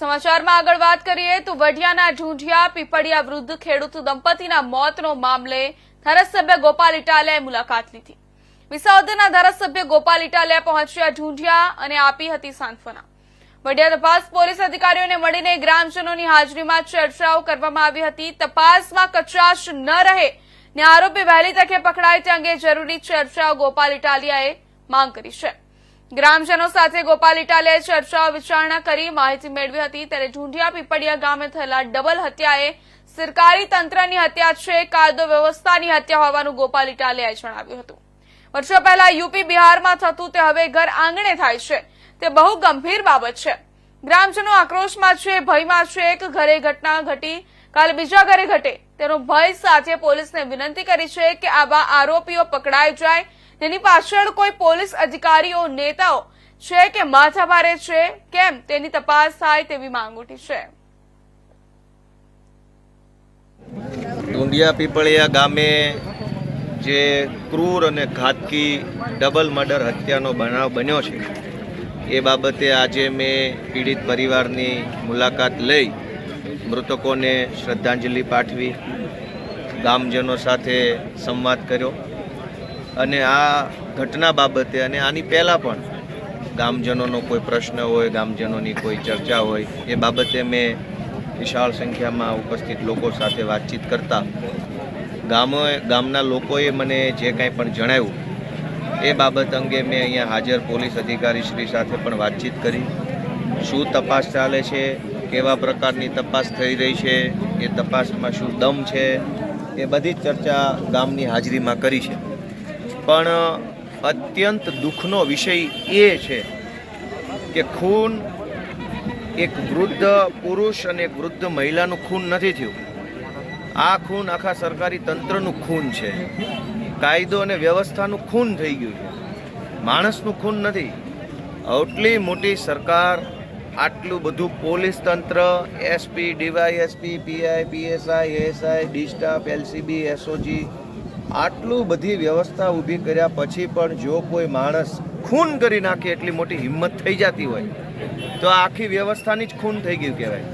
સમાચારમાં આગળ વાત કરીએ તો વઢિયાના ઢૂંઢિયા પીપળિયા વૃદ્ધ ખેડૂત દંપતીના મોતનો મામલે ધારાસભ્ય ગોપાલ ઇટાલિયાએ મુલાકાત લીધી। વિસાવદરના ધારાસભ્ય ગોપાલ ઇટાલિયા પહોંચ્યા ઢૂંઢિયા અને આપી હતી સાંત્વના। વઢિયા તપાસ પોલીસ અધિકારીઓને મળીને ગ્રામજનોની હાજરીમાં ચર્ચાઓ કરવામાં આવી હતી। તપાસમાં કચાશ ન રહે ને આરોપી વહેલી તકે પકડાય તે અંગે જરૂરી ચર્ચાઓ ગોપાલ ઇટાલિયાએ માંગ કરી છે। ગ્રામજનો સાથે ગોપાલ ઇટાલિયાએ ચર્ચાઓ વિચારણા કરી માહિતી મેળવી હતી। ત્યારે ઢૂંઢિયા પીપળિયા ગામે થયેલા ડબલ હત્યા એ સરકારી તંત્રની હત્યા છે, કાયદો વ્યવસ્થાની હત્યા હોવાનું ગોપાલ ઇટાલિયાએ જણાવ્યું હતું। વર્ષો પહેલા યુપી બિહારમાં થતું તે હવે ઘર આંગણે થાય છે, તે બહુ ગંભીર બાબત છે। ગ્રામજનો આક્રોશમાં છે, ભયમાં છે। એક ઘરે ઘટના ઘટી, કાલે બીજા ઘરે ઘટે તેનો ભય સાથે પોલીસને વિનંતી કરી છે કે આવા આરોપીઓ પકડાઈ જાય। તેની પાછળ કોઈ પોલીસ અધિકારીઓ નેતાઓ છે કે માથાભારે છે કેમ તેની તપાસ થાય તેવી માંગ ઉઠી છે। ઢૂંઢિયા પીપળિયા ગામે જે ક્રૂર અને ઘાતકી ડબલ મર્ડર હત્યાનો બનાવ બન્યો છે એ બાબતે આજે મેં પીડિત પરિવારની મુલાકાત લઈ મૃતકોને શ્રદ્ધાંજલિ પાઠવી, ગામજનો સાથે સંવાદ કર્યો અને આ ઘટના બાબતે અને આની પહેલાં પણ ગામજનોનો કોઈ પ્રશ્ન હોય, ગામજનોની કોઈ ચર્ચા હોય એ બાબતે મેં વિશાળ સંખ્યામાં ઉપસ્થિત લોકો સાથે વાતચીત કરતા ગામના લોકોએ મને જે કાંઈ પણ જણાવ્યું એ બાબત અંગે મેં અહીંયા હાજર પોલીસ અધિકારી શ્રી સાથે પણ વાતચીત કરી। શું તપાસ ચાલે છે, કેવા પ્રકારની તપાસ થઈ રહી છે, એ તપાસમાં શું દમ છે, એ બધી જ ચર્ચા ગામની હાજરીમાં કરી છે। પણ અત્યંત દુઃખનો વિષય એ છે કે ખૂન એક વૃદ્ધ પુરુષ અને એક વૃદ્ધ મહિલાનું ખૂન નથી થયું। આ ખૂન આખા સરકારી તંત્રનું ખૂન છે, કાયદો અને વ્યવસ્થાનું ખૂન થઈ ગયું છે, માણસનું ખૂન નથી। આટલી મોટી સરકાર, આટલું બધું પોલીસ તંત્ર, SP, DYSP, PI, PSI, ASI, D staff, LCB, SOG, આટલું બધી વ્યવસ્થા ઊભી કર્યા પછી પણ જો કોઈ માણસ ખૂન કરી નાખે એટલી મોટી હિંમત થઈ જતી હોય તો આખી વ્યવસ્થાની જ ખૂન થઈ ગયું કહેવાય।